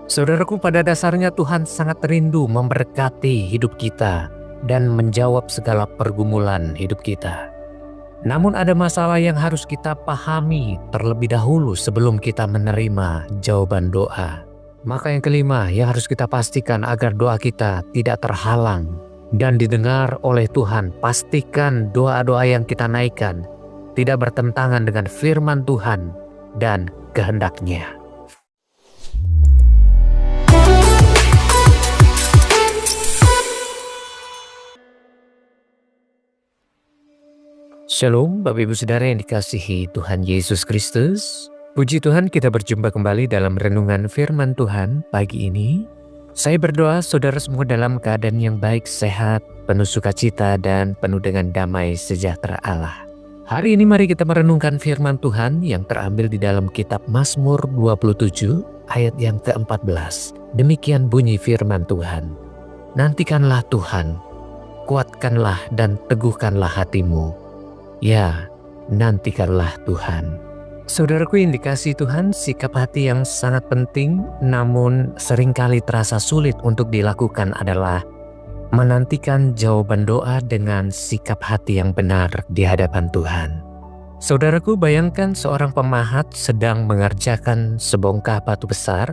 Saudaraku, pada dasarnya Tuhan sangat rindu memberkati hidup kita dan menjawab segala pergumulan hidup kita. Namun ada masalah yang harus kita pahami terlebih dahulu sebelum kita menerima jawaban doa. Maka yang kelima yang harus kita pastikan agar doa kita tidak terhalang dan didengar oleh Tuhan, pastikan doa-doa yang kita naikkan tidak bertentangan dengan firman Tuhan dan kehendak-Nya. Shalom Bapak Ibu Saudara yang dikasihi Tuhan Yesus Kristus. Puji Tuhan, kita berjumpa kembali dalam renungan firman Tuhan pagi ini. Saya berdoa saudara semua dalam keadaan yang baik, sehat, penuh sukacita dan penuh dengan damai sejahtera Allah. Hari ini mari kita merenungkan firman Tuhan yang terambil di dalam kitab Mazmur 27 ayat yang ke-14. Demikian bunyi firman Tuhan. Nantikanlah Tuhan, kuatkanlah dan teguhkanlah hatimu. Ya, nantikanlah Tuhan. Saudaraku yang dikasihi Tuhan, sikap hati yang sangat penting namun seringkali terasa sulit untuk dilakukan adalah menantikan jawaban doa dengan sikap hati yang benar di hadapan Tuhan. Saudaraku, bayangkan seorang pemahat sedang mengerjakan sebongkah batu besar.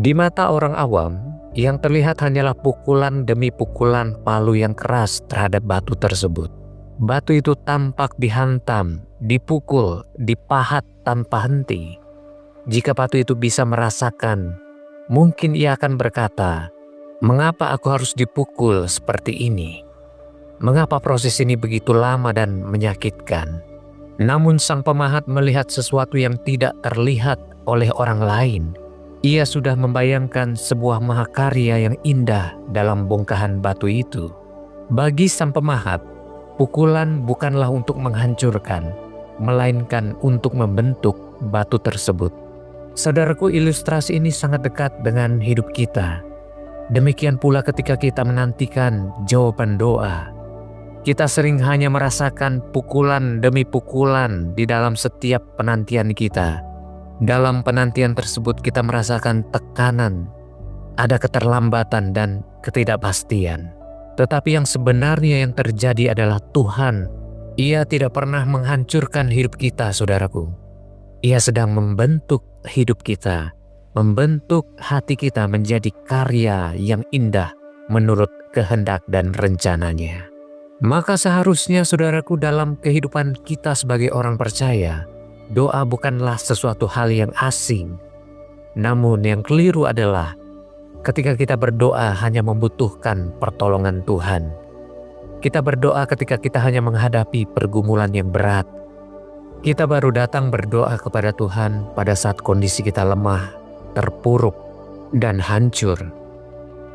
Di mata orang awam, yang terlihat hanyalah pukulan demi pukulan palu yang keras terhadap batu tersebut. Batu itu tampak dihantam, dipukul, dipahat tanpa henti. Jika batu itu bisa merasakan, mungkin ia akan berkata, "Mengapa aku harus dipukul seperti ini? Mengapa proses ini begitu lama dan menyakitkan?" Namun sang pemahat melihat sesuatu yang tidak terlihat oleh orang lain. Ia sudah membayangkan sebuah mahakarya yang indah dalam bongkahan batu itu. Bagi sang pemahat, pukulan bukanlah untuk menghancurkan, melainkan untuk membentuk batu tersebut. Saudaraku, ilustrasi ini sangat dekat dengan hidup kita. Demikian pula ketika kita menantikan jawaban doa. Kita sering hanya merasakan pukulan demi pukulan di dalam setiap penantian kita. Dalam penantian tersebut kita merasakan tekanan, ada keterlambatan dan ketidakpastian. Tetapi yang sebenarnya yang terjadi adalah Tuhan. Ia tidak pernah menghancurkan hidup kita, saudaraku. Ia sedang membentuk hidup kita, membentuk hati kita menjadi karya yang indah menurut kehendak dan rencananya. Maka seharusnya, saudaraku, dalam kehidupan kita sebagai orang percaya, doa bukanlah sesuatu hal yang asing. Namun yang keliru adalah ketika kita berdoa hanya membutuhkan pertolongan Tuhan. Kita berdoa ketika kita hanya menghadapi pergumulan yang berat. Kita baru datang berdoa kepada Tuhan pada saat kondisi kita lemah, terpuruk, dan hancur.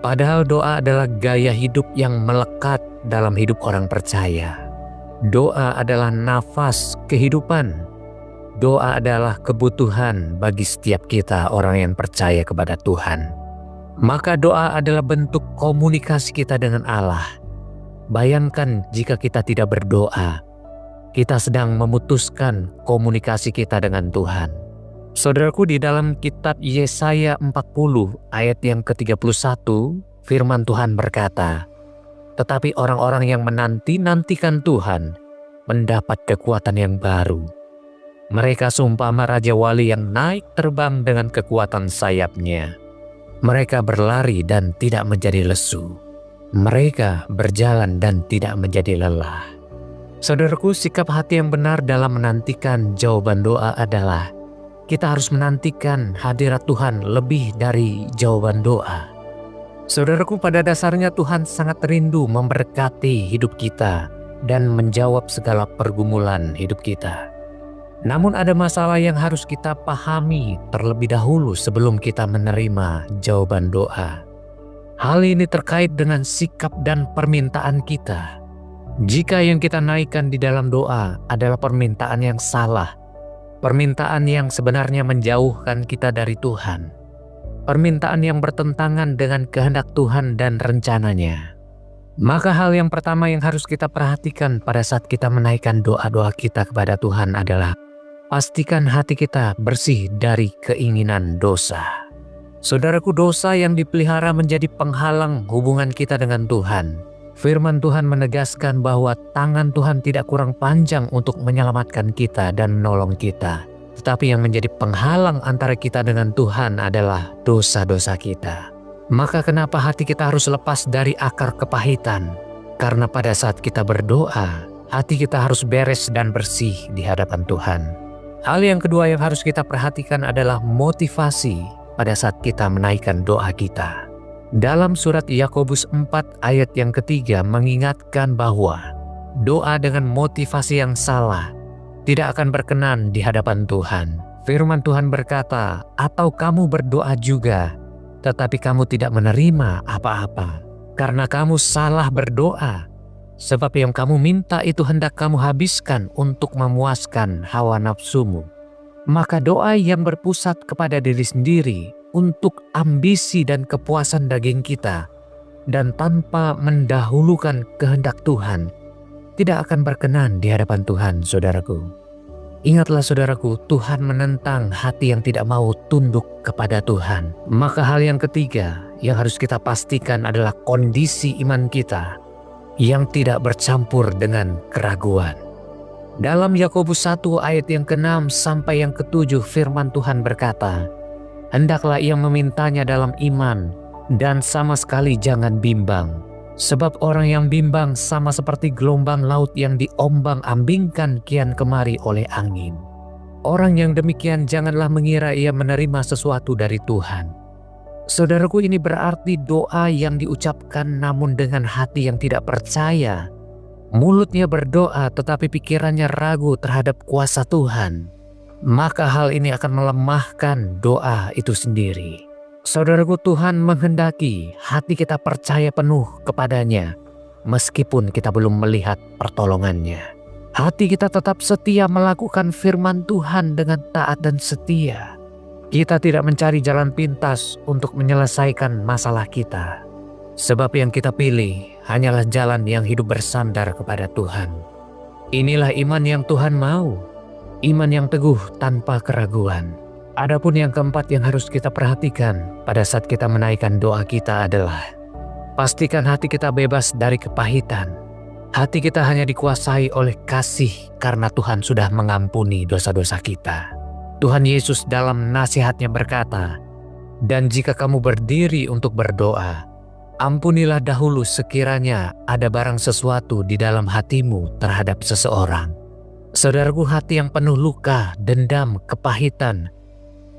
Padahal doa adalah gaya hidup yang melekat dalam hidup orang percaya. Doa adalah nafas kehidupan. Doa adalah kebutuhan bagi setiap kita orang yang percaya kepada Tuhan. Maka doa adalah bentuk komunikasi kita dengan Allah. Bayangkan jika kita tidak berdoa, kita sedang memutuskan komunikasi kita dengan Tuhan. Saudaraku, di dalam kitab Yesaya 40 ayat yang ke-31, firman Tuhan berkata, "Tetapi orang-orang yang menanti-nantikan Tuhan mendapat kekuatan yang baru. Mereka seumpama Raja Wali yang naik terbang dengan kekuatan sayapnya. Mereka berlari dan tidak menjadi lesu. Mereka berjalan dan tidak menjadi lelah." Saudaraku, sikap hati yang benar dalam menantikan jawaban doa adalah kita harus menantikan hadirat Tuhan lebih dari jawaban doa. Saudaraku, pada dasarnya Tuhan sangat rindu memberkati hidup kita dan menjawab segala pergumulan hidup kita. Namun ada masalah yang harus kita pahami terlebih dahulu sebelum kita menerima jawaban doa. Hal ini terkait dengan sikap dan permintaan kita. Jika yang kita naikkan di dalam doa adalah permintaan yang salah, permintaan yang sebenarnya menjauhkan kita dari Tuhan, permintaan yang bertentangan dengan kehendak Tuhan dan rencananya, maka hal yang pertama yang harus kita perhatikan pada saat kita menaikkan doa-doa kita kepada Tuhan adalah pastikan hati kita bersih dari keinginan dosa. Saudaraku, dosa yang dipelihara menjadi penghalang hubungan kita dengan Tuhan. Firman Tuhan menegaskan bahwa tangan Tuhan tidak kurang panjang untuk menyelamatkan kita dan menolong kita. Tetapi yang menjadi penghalang antara kita dengan Tuhan adalah dosa-dosa kita. Maka kenapa hati kita harus lepas dari akar kepahitan? Karena pada saat kita berdoa, hati kita harus beres dan bersih di hadapan Tuhan. Hal yang kedua yang harus kita perhatikan adalah motivasi pada saat kita menaikkan doa kita. Dalam surat Yakobus 4 ayat yang ketiga mengingatkan bahwa doa dengan motivasi yang salah tidak akan berkenan di hadapan Tuhan. Firman Tuhan berkata, "Atau kamu berdoa juga, tetapi kamu tidak menerima apa-apa, karena kamu salah berdoa. Sebab yang kamu minta itu hendak kamu habiskan untuk memuaskan hawa nafsumu." Maka doa yang berpusat kepada diri sendiri untuk ambisi dan kepuasan daging kita dan tanpa mendahulukan kehendak Tuhan tidak akan berkenan di hadapan Tuhan, saudaraku. Ingatlah saudaraku, Tuhan menentang hati yang tidak mau tunduk kepada Tuhan. Maka hal yang ketiga yang harus kita pastikan adalah kondisi iman kita yang tidak bercampur dengan keraguan. Dalam Yakobus 1 ayat yang ke-6 sampai yang ke-7 firman Tuhan berkata, "Hendaklah ia memintanya dalam iman dan sama sekali jangan bimbang. Sebab orang yang bimbang sama seperti gelombang laut yang diombang-ambingkan kian kemari oleh angin. Orang yang demikian janganlah mengira ia menerima sesuatu dari Tuhan." Saudaraku, ini berarti doa yang diucapkan namun dengan hati yang tidak percaya. Mulutnya berdoa tetapi pikirannya ragu terhadap kuasa Tuhan. Maka hal ini akan melemahkan doa itu sendiri. Saudaraku, Tuhan menghendaki hati kita percaya penuh kepadanya meskipun kita belum melihat pertolongannya. Hati kita tetap setia melakukan firman Tuhan dengan taat dan setia. Kita tidak mencari jalan pintas untuk menyelesaikan masalah kita. Sebab yang kita pilih hanyalah jalan yang hidup bersandar kepada Tuhan. Inilah iman yang Tuhan mau. Iman yang teguh tanpa keraguan. Adapun yang keempat yang harus kita perhatikan pada saat kita menaikkan doa kita adalah pastikan hati kita bebas dari kepahitan. Hati kita hanya dikuasai oleh kasih karena Tuhan sudah mengampuni dosa-dosa kita. Tuhan Yesus dalam nasihatnya berkata, "Dan jika kamu berdiri untuk berdoa, ampunilah dahulu sekiranya ada barang sesuatu di dalam hatimu terhadap seseorang." Saudaraku, hati yang penuh luka, dendam, kepahitan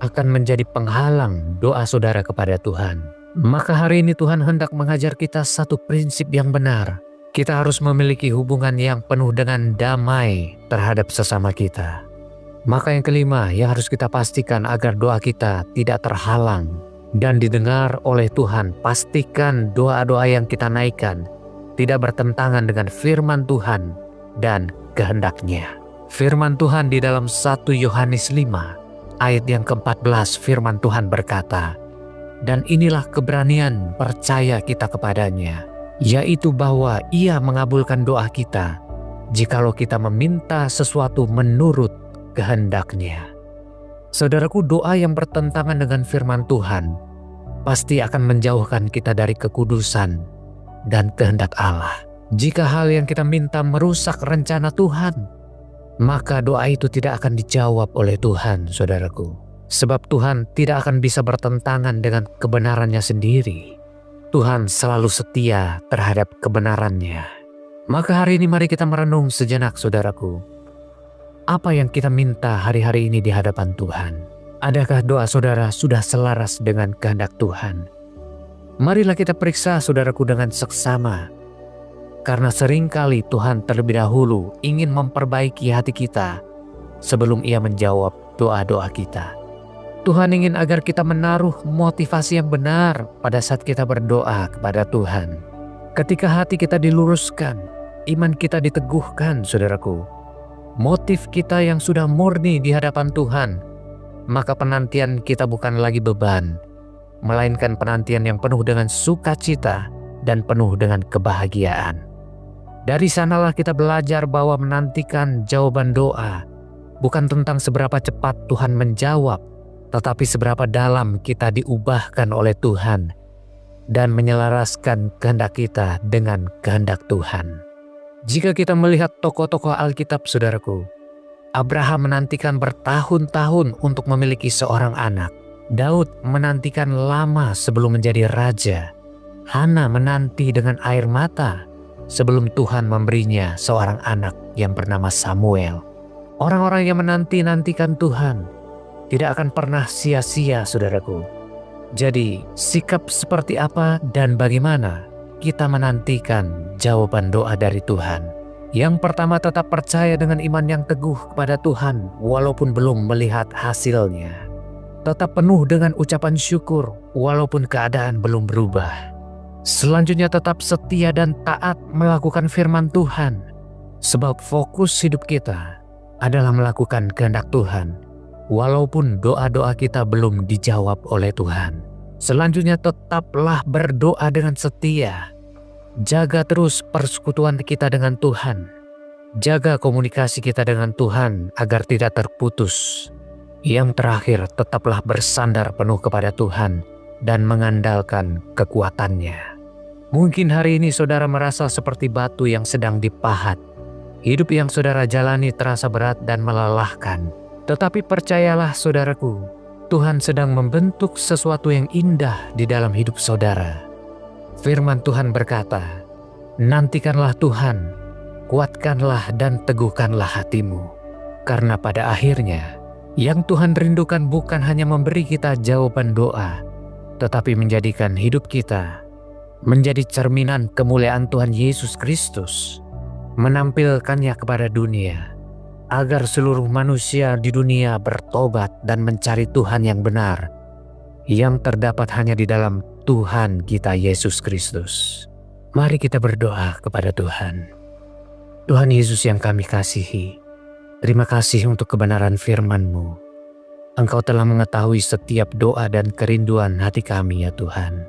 akan menjadi penghalang doa saudara kepada Tuhan. Maka hari ini Tuhan hendak mengajar kita satu prinsip yang benar. Kita harus memiliki hubungan yang penuh dengan damai terhadap sesama kita. Maka yang kelima yang harus kita pastikan agar doa kita tidak terhalang dan didengar oleh Tuhan, pastikan doa-doa yang kita naikkan tidak bertentangan dengan firman Tuhan dan kehendaknya. Firman Tuhan di dalam 1 Yohanes 5 ayat yang ke-14 firman Tuhan berkata, "Dan inilah keberanian percaya kita kepadanya, yaitu bahwa Ia mengabulkan doa kita, jikalau kita meminta sesuatu menurut kehendaknya." Saudaraku, doa yang bertentangan dengan firman Tuhan pasti akan menjauhkan kita dari kekudusan dan kehendak Allah. Jika hal yang kita minta merusak rencana Tuhan, maka doa itu tidak akan dijawab oleh Tuhan, saudaraku. Sebab Tuhan tidak akan bisa bertentangan dengan kebenarannya sendiri. Tuhan selalu setia terhadap kebenarannya. Maka hari ini mari kita merenung sejenak, saudaraku. Apa yang kita minta hari-hari ini di hadapan Tuhan? Adakah doa saudara sudah selaras dengan kehendak Tuhan? Marilah kita periksa saudaraku dengan seksama. Karena seringkali Tuhan terlebih dahulu ingin memperbaiki hati kita sebelum Ia menjawab doa-doa kita. Tuhan ingin agar kita menaruh motivasi yang benar pada saat kita berdoa kepada Tuhan. Ketika hati kita diluruskan, iman kita diteguhkan, saudaraku. Motif kita yang sudah murni di hadapan Tuhan, maka penantian kita bukan lagi beban, melainkan penantian yang penuh dengan sukacita dan penuh dengan kebahagiaan. Dari sanalah kita belajar bahwa menantikan jawaban doa bukan tentang seberapa cepat Tuhan menjawab, tetapi seberapa dalam kita diubahkan oleh Tuhan dan menyelaraskan kehendak kita dengan kehendak Tuhan. Jika kita melihat tokoh-tokoh Alkitab, saudaraku, Abraham menantikan bertahun-tahun untuk memiliki seorang anak. Daud menantikan lama sebelum menjadi raja. Hana menanti dengan air mata sebelum Tuhan memberinya seorang anak yang bernama Samuel. Orang-orang yang menanti-nantikan Tuhan tidak akan pernah sia-sia, saudaraku. Jadi, sikap seperti apa dan bagaimana kita menantikan jawaban doa dari Tuhan? Yang pertama, tetap percaya dengan iman yang teguh kepada Tuhan walaupun belum melihat hasilnya. Tetap penuh dengan ucapan syukur walaupun keadaan belum berubah. Selanjutnya, tetap setia dan taat melakukan firman Tuhan. Sebab fokus hidup kita adalah melakukan kehendak Tuhan walaupun doa-doa kita belum dijawab oleh Tuhan. Selanjutnya, tetaplah berdoa dengan setia. Jaga terus persekutuan kita dengan Tuhan. Jaga komunikasi kita dengan Tuhan agar tidak terputus. Yang terakhir, tetaplah bersandar penuh kepada Tuhan dan mengandalkan kekuatannya. Mungkin hari ini saudara merasa seperti batu yang sedang dipahat. Hidup yang saudara jalani terasa berat dan melelahkan. Tetapi percayalah, saudaraku, Tuhan sedang membentuk sesuatu yang indah di dalam hidup saudara. Firman Tuhan berkata, "Nantikanlah Tuhan, kuatkanlah dan teguhkanlah hatimu." Karena pada akhirnya, yang Tuhan rindukan bukan hanya memberi kita jawaban doa, tetapi menjadikan hidup kita menjadi cerminan kemuliaan Tuhan Yesus Kristus, menampilkannya kepada dunia, agar seluruh manusia di dunia bertobat dan mencari Tuhan yang benar, yang terdapat hanya di dalam Tuhan kita Yesus Kristus. Mari kita berdoa kepada Tuhan. Tuhan Yesus yang kami kasihi, terima kasih untuk kebenaran firman-Mu. Engkau telah mengetahui setiap doa dan kerinduan hati kami, ya Tuhan.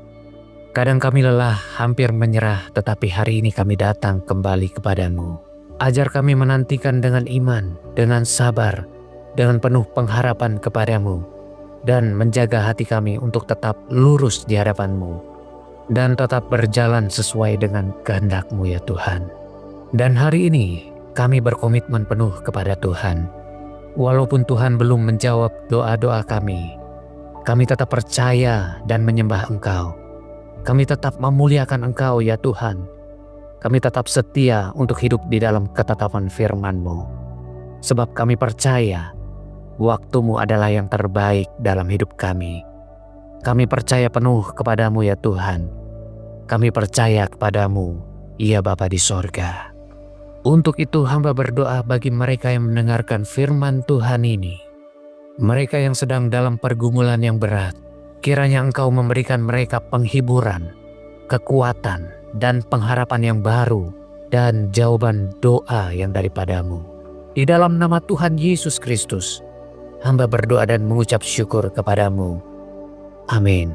Kadang kami lelah, hampir menyerah, tetapi hari ini kami datang kembali kepadamu. Ajar kami menantikan dengan iman, dengan sabar, dengan penuh pengharapan kepadamu, dan menjaga hati kami untuk tetap lurus di hadapan-Mu, dan tetap berjalan sesuai dengan kehendak-Mu, ya Tuhan. Dan hari ini, kami berkomitmen penuh kepada Tuhan. Walaupun Tuhan belum menjawab doa-doa kami tetap percaya dan menyembah Engkau. Kami tetap memuliakan Engkau, ya Tuhan. Kami tetap setia untuk hidup di dalam ketetapan firman-Mu. Sebab kami percaya waktu-Mu adalah yang terbaik dalam hidup kami. Kami percaya penuh kepadamu, ya Tuhan. Kami percaya kepadamu, ya Bapa di sorga. Untuk itu hamba berdoa bagi mereka yang mendengarkan firman Tuhan ini. Mereka yang sedang dalam pergumulan yang berat, kiranya Engkau memberikan mereka penghiburan, kekuatan, dan pengharapan yang baru, dan jawaban doa yang daripadamu. Di dalam nama Tuhan Yesus Kristus, hamba berdoa dan mengucap syukur kepadamu. Amin.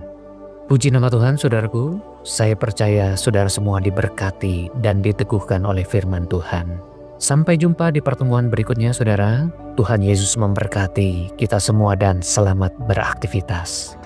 Puji nama Tuhan, saudaraku. Saya percaya saudara semua diberkati dan diteguhkan oleh firman Tuhan. Sampai jumpa di pertemuan berikutnya, saudara. Tuhan Yesus memberkati kita semua dan selamat beraktivitas.